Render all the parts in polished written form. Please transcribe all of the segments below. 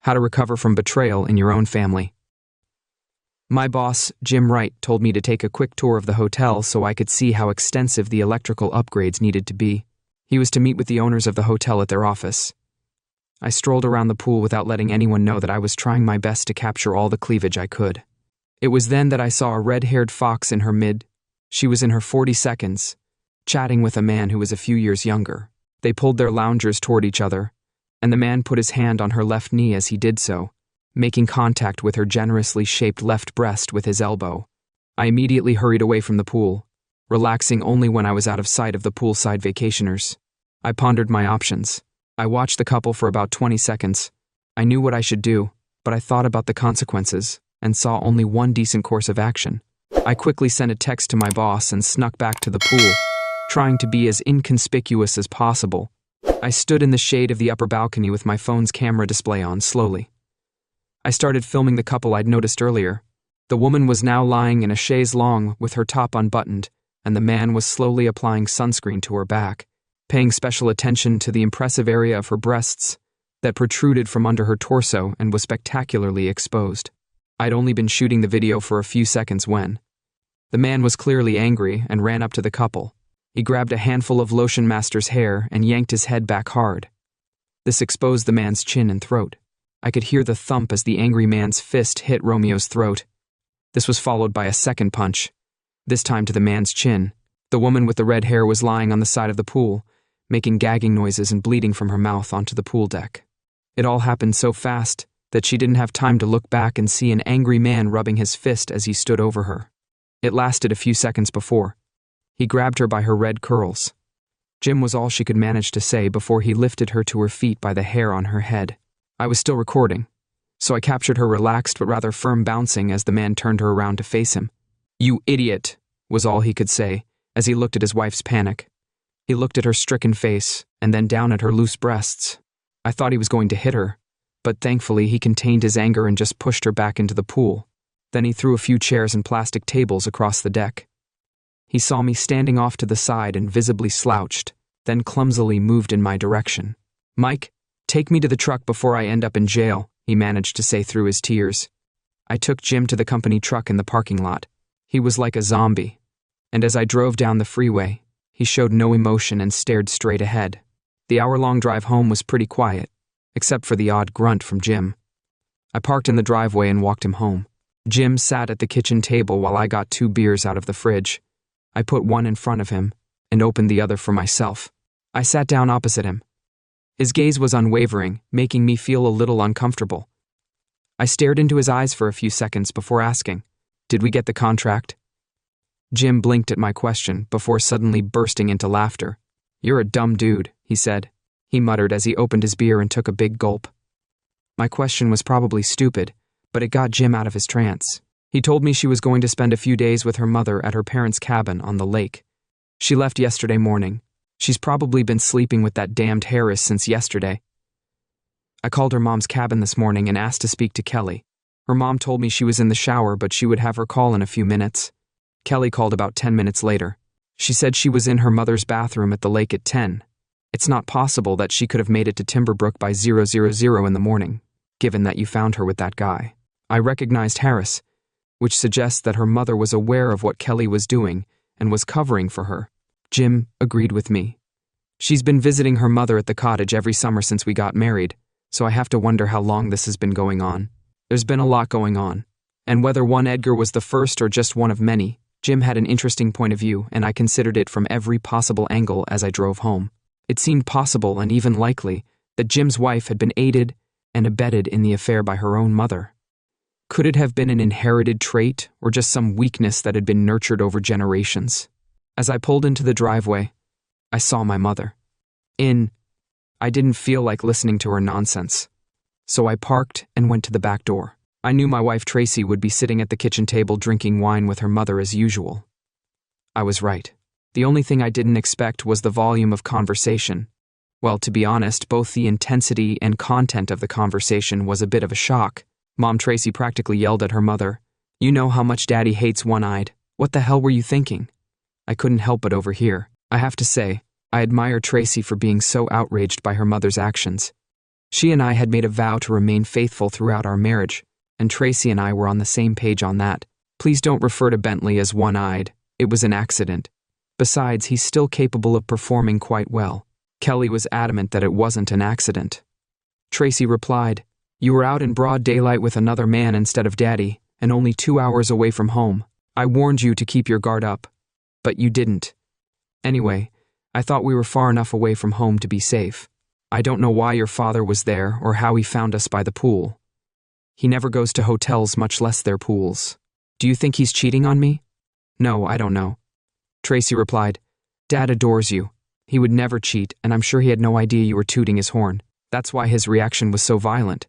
How to recover from betrayal in your own family. My boss, Jim Wright, told me to take a quick tour of the hotel so I could see how extensive the electrical upgrades needed to be. He was to meet with the owners of the hotel at their office. I strolled around the pool without letting anyone know that I was trying my best to capture all the cleavage I could. It was then that I saw a red-haired fox in her she was in her 42nd, chatting with a man who was a few years younger. They pulled their loungers toward each other, and the man put his hand on her left knee as he did so, making contact with her generously shaped left breast with his elbow. I immediately hurried away from the pool, relaxing only when I was out of sight of the poolside vacationers. I pondered my options. I watched the couple for about 20 seconds. I knew what I should do, but I thought about the consequences and saw only one decent course of action. I quickly sent a text to my boss and snuck back to the pool, trying to be as inconspicuous as possible. I stood in the shade of the upper balcony with my phone's camera display on slowly. I started filming the couple I'd noticed earlier. The woman was now lying in a chaise longue with her top unbuttoned, and the man was slowly applying sunscreen to her back, paying special attention to the impressive area of her breasts that protruded from under her torso and was spectacularly exposed. I'd only been shooting the video for a few seconds when the man was clearly angry and ran up to the couple. He grabbed a handful of Lotion Master's hair and yanked his head back hard. This exposed the man's chin and throat. I could hear the thump as the angry man's fist hit Romeo's throat. This was followed by a second punch, this time to the man's chin. The woman with the red hair was lying on the side of the pool, making gagging noises and bleeding from her mouth onto the pool deck. It all happened so fast that she didn't have time to look back and see an angry man rubbing his fist as he stood over her. It lasted a few seconds before he grabbed her by her red curls. Jim was all she could manage to say before he lifted her to her feet by the hair on her head. I was still recording, so I captured her relaxed but rather firm bouncing as the man turned her around to face him. "You idiot," was all he could say as he looked at his wife's panic. He looked at her stricken face and then down at her loose breasts. I thought he was going to hit her, but thankfully he contained his anger and just pushed her back into the pool. Then he threw a few chairs and plastic tables across the deck. He saw me standing off to the side and visibly slouched, then clumsily moved in my direction. "Mike, take me to the truck before I end up in jail," he managed to say through his tears. I took Jim to the company truck in the parking lot. He was like a zombie, and as I drove down the freeway, he showed no emotion and stared straight ahead. The hour-long drive home was pretty quiet, except for the odd grunt from Jim. I parked in the driveway and walked him home. Jim sat at the kitchen table while I got 2 beers out of the fridge. I put one in front of him and opened the other for myself. I sat down opposite him. His gaze was unwavering, making me feel a little uncomfortable. I stared into his eyes for a few seconds before asking, "Did we get the contract?" Jim blinked at my question before suddenly bursting into laughter. "You're a dumb dude," he said. He muttered as he opened his beer and took a big gulp. My question was probably stupid, but it got Jim out of his trance. He told me she was going to spend a few days with her mother at her parents' cabin on the lake. She left yesterday morning. She's probably been sleeping with that damned Harris since yesterday. I called her mom's cabin this morning and asked to speak to Kelly. Her mom told me she was in the shower, but she would have her call in a few minutes. Kelly called about 10 minutes later. She said she was in her mother's bathroom at the lake at 10. It's not possible that she could have made it to Timberbrook by 000 in the morning, given that you found her with that guy. I recognized Harris, which suggests that her mother was aware of what Kelly was doing and was covering for her. Jim agreed with me. She's been visiting her mother at the cottage every summer since we got married, so I have to wonder how long this has been going on. There's been a lot going on, and whether one Edgar was the first or just one of many, Jim had an interesting point of view, and I considered it from every possible angle as I drove home. It seemed possible and even likely that Jim's wife had been aided and abetted in the affair by her own mother. Could it have been an inherited trait or just some weakness that had been nurtured over generations? As I pulled into the driveway, I saw my mother. I didn't feel like listening to her nonsense, so I parked and went to the back door. I knew my wife Tracy would be sitting at the kitchen table drinking wine with her mother as usual. I was right. The only thing I didn't expect was the volume of conversation. Well, to be honest, both the intensity and content of the conversation was a bit of a shock. Mom Tracy practically yelled at her mother, "You know how much Daddy hates one-eyed. What the hell were you thinking?" I couldn't help but overhear. I have to say, I admire Tracy for being so outraged by her mother's actions. She and I had made a vow to remain faithful throughout our marriage, and Tracy and I were on the same page on that. Please don't refer to Bentley as one-eyed. It was an accident. Besides, he's still capable of performing quite well. Kelly was adamant that it wasn't an accident. Tracy replied, "You were out in broad daylight with another man instead of Daddy, and only 2 hours away from home. I warned you to keep your guard up, but you didn't. Anyway, I thought we were far enough away from home to be safe. I don't know why your father was there or how he found us by the pool. He never goes to hotels, much less their pools. Do you think he's cheating on me?" "No, I don't know." Tracy replied, "Dad adores you. He would never cheat, and I'm sure he had no idea you were tooting his horn. That's why his reaction was so violent.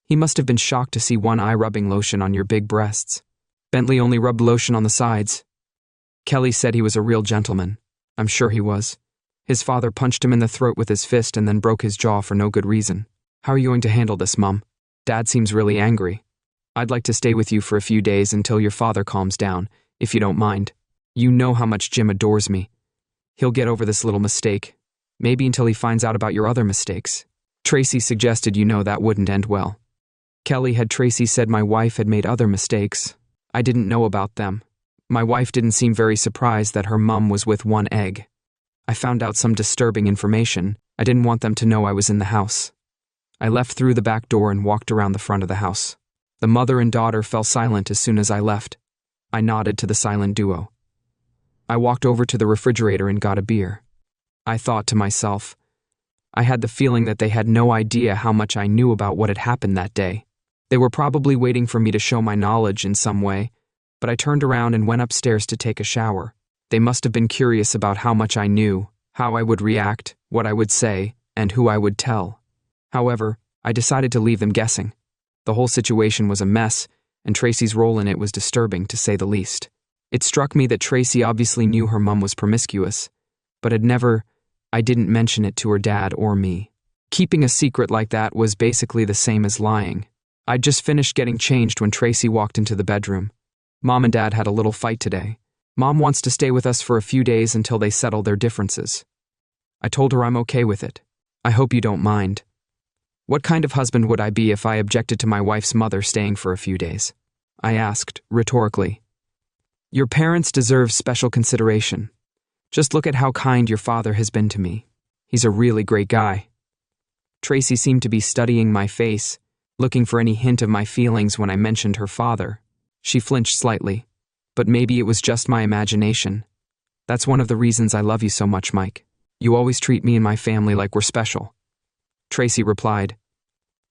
He must have been shocked to see one eye rubbing lotion on your big breasts. Bentley only rubbed lotion on the sides." Kelly said he was a real gentleman. I'm sure he was. His father punched him in the throat with his fist and then broke his jaw for no good reason. "How are you going to handle this, Mum? Dad seems really angry. I'd like to stay with you for a few days until your father calms down, if you don't mind. You know how much Jim adores me. He'll get over this little mistake. Maybe until he finds out about your other mistakes." Tracy suggested that wouldn't end well. Kelly had Tracy said my wife had made other mistakes. I didn't know about them. My wife didn't seem very surprised that her mum was with one egg. I found out some disturbing information. I didn't want them to know I was in the house. I left through the back door and walked around the front of the house. The mother and daughter fell silent as soon as I left. I nodded to the silent duo. I walked over to the refrigerator and got a beer. I thought to myself, I had the feeling that they had no idea how much I knew about what had happened that day. They were probably waiting for me to show my knowledge in some way, but I turned around and went upstairs to take a shower. They must have been curious about how much I knew, how I would react, what I would say, and who I would tell. However, I decided to leave them guessing. The whole situation was a mess, and Tracy's role in it was disturbing, to say the least. It struck me that Tracy obviously knew her mum was promiscuous, but I didn't mention it to her dad or me. Keeping a secret like that was basically the same as lying. I'd just finished getting changed when Tracy walked into the bedroom. "Mom and Dad had a little fight today. Mom wants to stay with us for a few days until they settle their differences." I told her I'm okay with it. "I hope you don't mind." What kind of husband would I be if I objected to my wife's mother staying for a few days? I asked, rhetorically. "Your parents deserve special consideration. Just look at how kind your father has been to me. He's a really great guy." Tracy seemed to be studying my face, looking for any hint of my feelings when I mentioned her father. She flinched slightly, but maybe it was just my imagination. "That's one of the reasons I love you so much, Mike. You always treat me and my family like we're special." Tracy replied,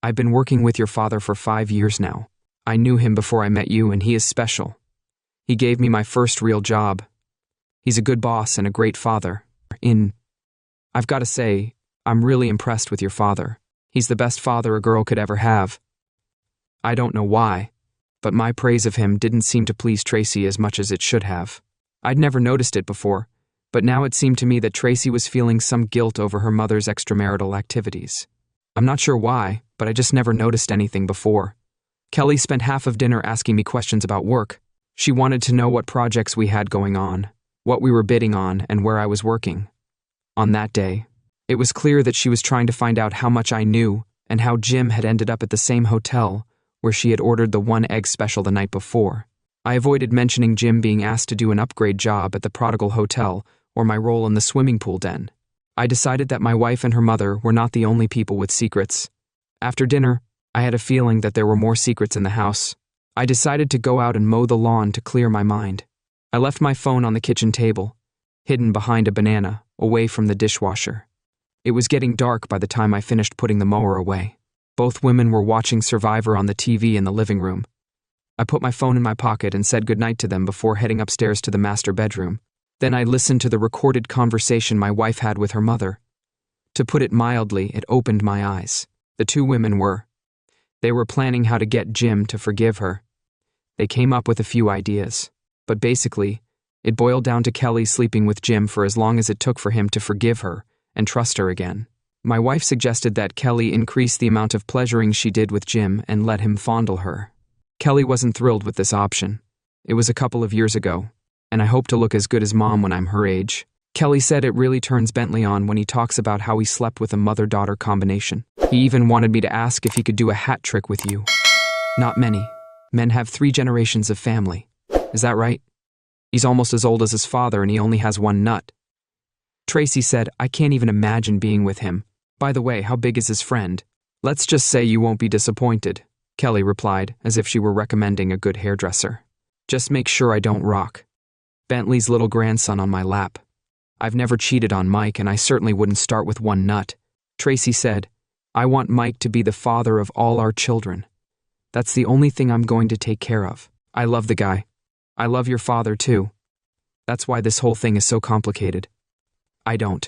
"I've been working with your father for 5 years now. I knew him before I met you, and he is special. He gave me my first real job. He's a good boss and a great father. I've got to say, I'm really impressed with your father. He's the best father a girl could ever have." I don't know why, but my praise of him didn't seem to please Tracy as much as it should have. I'd never noticed it before, but now it seemed to me that Tracy was feeling some guilt over her mother's extramarital activities. I'm not sure why, but I just never noticed anything before. Kelly spent half of dinner asking me questions about work. She wanted to know what projects we had going on, what we were bidding on, and where I was working. On that day, it was clear that she was trying to find out how much I knew and how Jim had ended up at the same hotel where she had ordered the one egg special the night before. I avoided mentioning Jim being asked to do an upgrade job at the Prodigal Hotel or my role in the swimming pool den. I decided that my wife and her mother were not the only people with secrets. After dinner, I had a feeling that there were more secrets in the house. I decided to go out and mow the lawn to clear my mind. I left my phone on the kitchen table, hidden behind a banana, away from the dishwasher. It was getting dark by the time I finished putting the mower away. Both women were watching Survivor on the TV in the living room. I put my phone in my pocket and said goodnight to them before heading upstairs to the master bedroom. Then I listened to the recorded conversation my wife had with her mother. To put it mildly, it opened my eyes. The two women They were planning how to get Jim to forgive her. They came up with a few ideas, but basically, it boiled down to Kelly sleeping with Jim for as long as it took for him to forgive her and trust her again. My wife suggested that Kelly increase the amount of pleasuring she did with Jim and let him fondle her. Kelly wasn't thrilled with this option. It was a couple of years ago, and I hope to look as good as Mom when I'm her age. Kelly said it really turns Bentley on when he talks about how he slept with a mother-daughter combination. He even wanted me to ask if he could do a hat trick with you. Not many. Men have 3 generations of family. Is that right? He's almost as old as his father and he only has 1 nut. Tracy said, I can't even imagine being with him. By the way, how big is his friend? Let's just say you won't be disappointed, Kelly replied, as if she were recommending a good hairdresser. Just make sure I don't rock Bentley's little grandson on my lap. I've never cheated on Mike and I certainly wouldn't start with 1 nut. Tracy said, I want Mike to be the father of all our children. That's the only thing I'm going to take care of. I love the guy. I love your father too. That's why this whole thing is so complicated. I don't.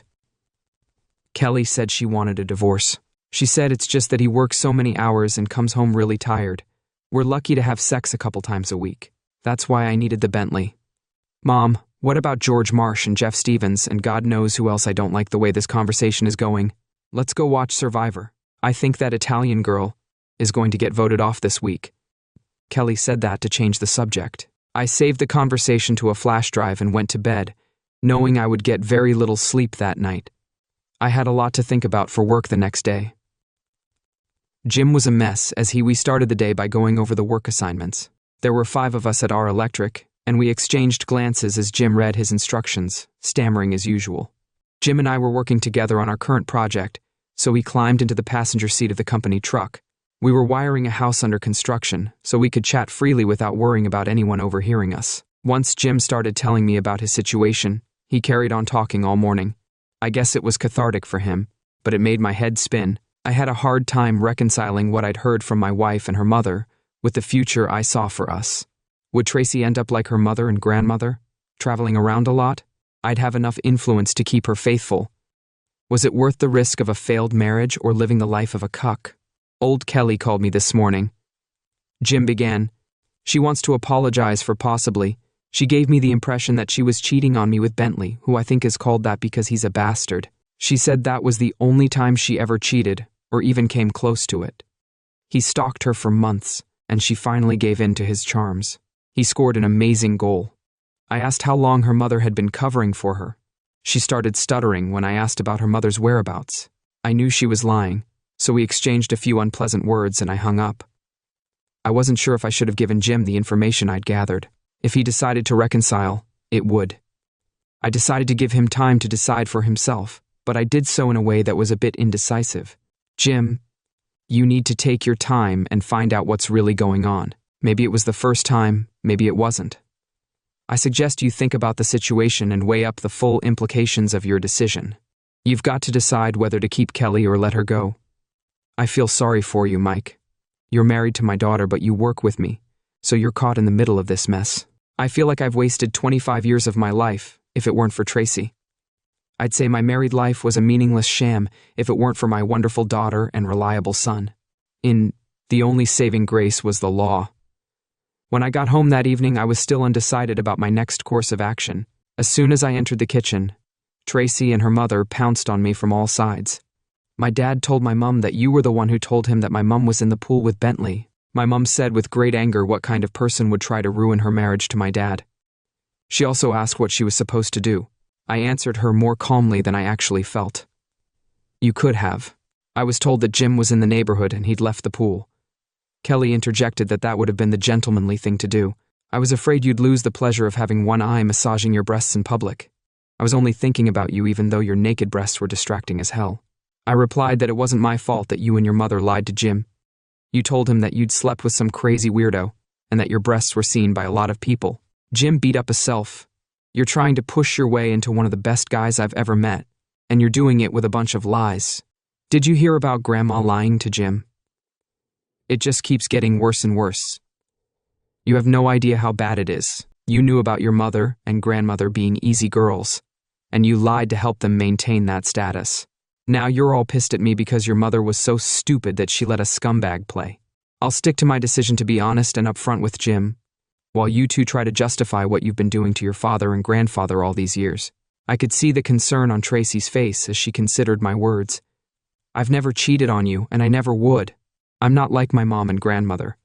Kelly said she wanted a divorce. She said it's just that he works so many hours and comes home really tired. We're lucky to have sex a couple times a week. That's why I needed the Bentley. Mom, what about George Marsh and Jeff Stevens and God knows who else? I don't like the way this conversation is going. Let's go watch Survivor. I think that Italian girl is going to get voted off this week. Kelly said that to change the subject. I saved the conversation to a flash drive and went to bed, knowing I would get very little sleep that night. I had a lot to think about for work the next day. Jim was a mess as we started the day by going over the work assignments. There were 5 of us at our electric, and we exchanged glances as Jim read his instructions, stammering as usual. Jim and I were working together on our current project, so we climbed into the passenger seat of the company truck. We were wiring a house under construction, so we could chat freely without worrying about anyone overhearing us. Once Jim started telling me about his situation, he carried on talking all morning. I guess it was cathartic for him, but it made my head spin. I had a hard time reconciling what I'd heard from my wife and her mother with the future I saw for us. Would Tracy end up like her mother and grandmother, traveling around a lot? I'd have enough influence to keep her faithful. Was it worth the risk of a failed marriage or living the life of a cuck? Old Kelly called me this morning. Jim began. She wants to apologize for possibly. She gave me the impression that she was cheating on me with Bentley, who I think is called that because he's a bastard. She said that was the only time she ever cheated, or even came close to it. He stalked her for months, and she finally gave in to his charms. He scored an amazing goal. I asked how long her mother had been covering for her. She started stuttering when I asked about her mother's whereabouts. I knew she was lying, so we exchanged a few unpleasant words and I hung up. I wasn't sure if I should have given Jim the information I'd gathered. If he decided to reconcile, it would. I decided to give him time to decide for himself, but I did so in a way that was a bit indecisive. Jim, you need to take your time and find out what's really going on. Maybe it was the first time, maybe it wasn't. I suggest you think about the situation and weigh up the full implications of your decision. You've got to decide whether to keep Kelly or let her go. I feel sorry for you, Mike. You're married to my daughter, but you work with me, so you're caught in the middle of this mess. I feel like I've wasted 25 years of my life if it weren't for Tracy. I'd say my married life was a meaningless sham if it weren't for my wonderful daughter and reliable son. The only saving grace was the law. When I got home that evening, I was still undecided about my next course of action. As soon as I entered the kitchen, Tracy and her mother pounced on me from all sides. My dad told my mom that you were the one who told him that my mom was in the pool with Bentley. My mom said with great anger what kind of person would try to ruin her marriage to my dad. She also asked what she was supposed to do. I answered her more calmly than I actually felt. You could have. I was told that Jim was in the neighborhood and he'd left the pool. Kelly interjected that would have been the gentlemanly thing to do. I was afraid you'd lose the pleasure of having one eye massaging your breasts in public. I was only thinking about you even though your naked breasts were distracting as hell. I replied that it wasn't my fault that you and your mother lied to Jim. You told him that you'd slept with some crazy weirdo and that your breasts were seen by a lot of people. Jim beat up himself. You're trying to push your way into one of the best guys I've ever met, and you're doing it with a bunch of lies. Did you hear about Grandma lying to Jim? It just keeps getting worse and worse. You have no idea how bad it is. You knew about your mother and grandmother being easy girls, and you lied to help them maintain that status. Now you're all pissed at me because your mother was so stupid that she let a scumbag play. I'll stick to my decision to be honest and upfront with Jim, while you two try to justify what you've been doing to your father and grandfather all these years. I could see the concern on Tracy's face as she considered my words. I've never cheated on you, and I never would. I'm not like my mom and grandmother.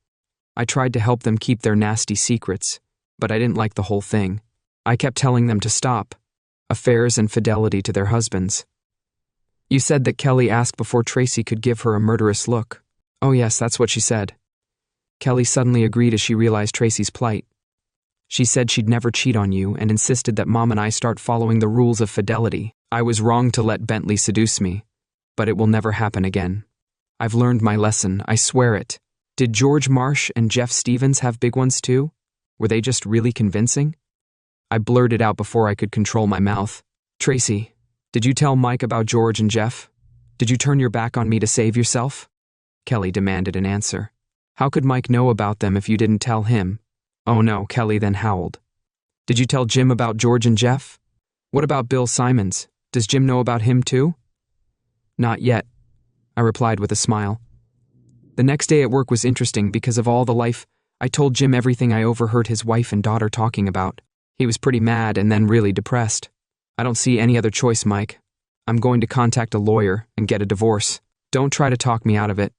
I tried to help them keep their nasty secrets, but I didn't like the whole thing. I kept telling them to stop. Affairs and fidelity to their husbands. You said that Kelly asked before Tracy could give her a murderous look. Oh yes, that's what she said. Kelly suddenly agreed as she realized Tracy's plight. She said she'd never cheat on you and insisted that Mom and I start following the rules of fidelity. I was wrong to let Bentley seduce me, but it will never happen again. I've learned my lesson, I swear it. Did George Marsh and Jeff Stevens have big ones too? Were they just really convincing? I blurted out before I could control my mouth. Tracy, did you tell Mike about George and Jeff? Did you turn your back on me to save yourself? Kelly demanded an answer. How could Mike know about them if you didn't tell him? Oh no, Kelly then howled. Did you tell Jim about George and Jeff? What about Bill Simons? Does Jim know about him too? Not yet, I replied with a smile. The next day at work was interesting because of all the life. I told Jim everything I overheard his wife and daughter talking about. He was pretty mad and then really depressed. I don't see any other choice, Mike. I'm going to contact a lawyer and get a divorce. Don't try to talk me out of it.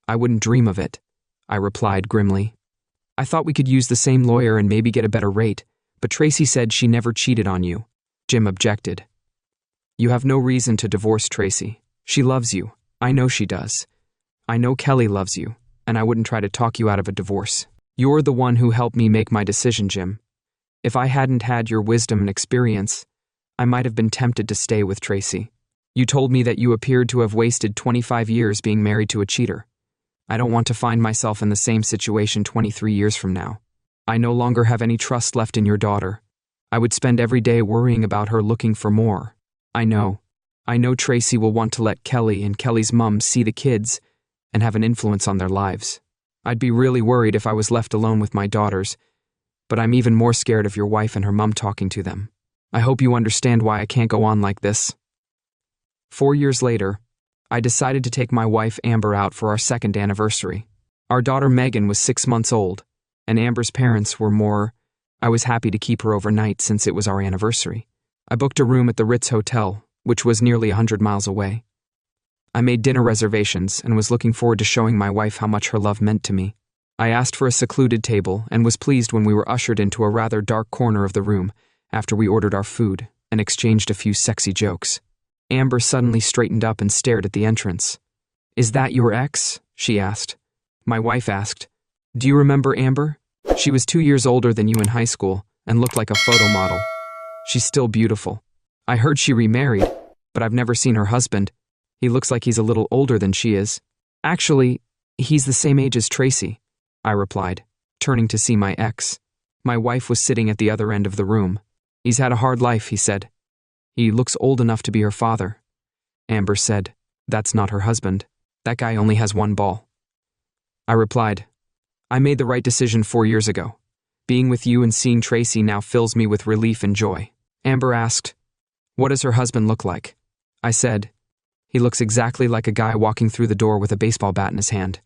I wouldn't dream of it, I replied grimly. I thought we could use the same lawyer and maybe get a better rate, but Tracy said she never cheated on you. Jim objected. You have no reason to divorce Tracy. She loves you. I know she does. I know Kelly loves you, and I wouldn't try to talk you out of a divorce. You're the one who helped me make my decision, Jim. If I hadn't had your wisdom and experience, I might have been tempted to stay with Tracy. You told me that you appeared to have wasted 25 years being married to a cheater. I don't want to find myself in the same situation 23 years from now. I no longer have any trust left in your daughter. I would spend every day worrying about her looking for more. I know Tracy will want to let Kelly and Kelly's mom see the kids and have an influence on their lives. I'd be really worried if I was left alone with my daughters, but I'm even more scared of your wife and her mom talking to them. I hope you understand why I can't go on like this. 4 years later, I decided to take my wife Amber out for our second anniversary. Our daughter Megan was 6 months old, and Amber's parents were more. I was happy to keep her overnight since it was our anniversary. I booked a room at the Ritz Hotel, which was nearly 100 miles away. I made dinner reservations and was looking forward to showing my wife how much her love meant to me. I asked for a secluded table and was pleased when we were ushered into a rather dark corner of the room after we ordered our food and exchanged a few sexy jokes. Amber suddenly straightened up and stared at the entrance. Is that your ex? She asked. My wife asked, Do you remember Amber? She was 2 years older than you in high school and looked like a photo model. She's still beautiful. I heard she remarried, but I've never seen her husband. He looks like he's a little older than she is. Actually, he's the same age as Tracy, I replied, turning to see my ex. My wife was sitting at the other end of the room. He's had a hard life, he said. He looks old enough to be her father. Amber said, That's not her husband. That guy only has one ball. I replied, I made the right decision 4 years ago. Being with you and seeing Tracy now fills me with relief and joy. Amber asked, What does her husband look like? I said, He looks exactly like a guy walking through the door with a baseball bat in his hand.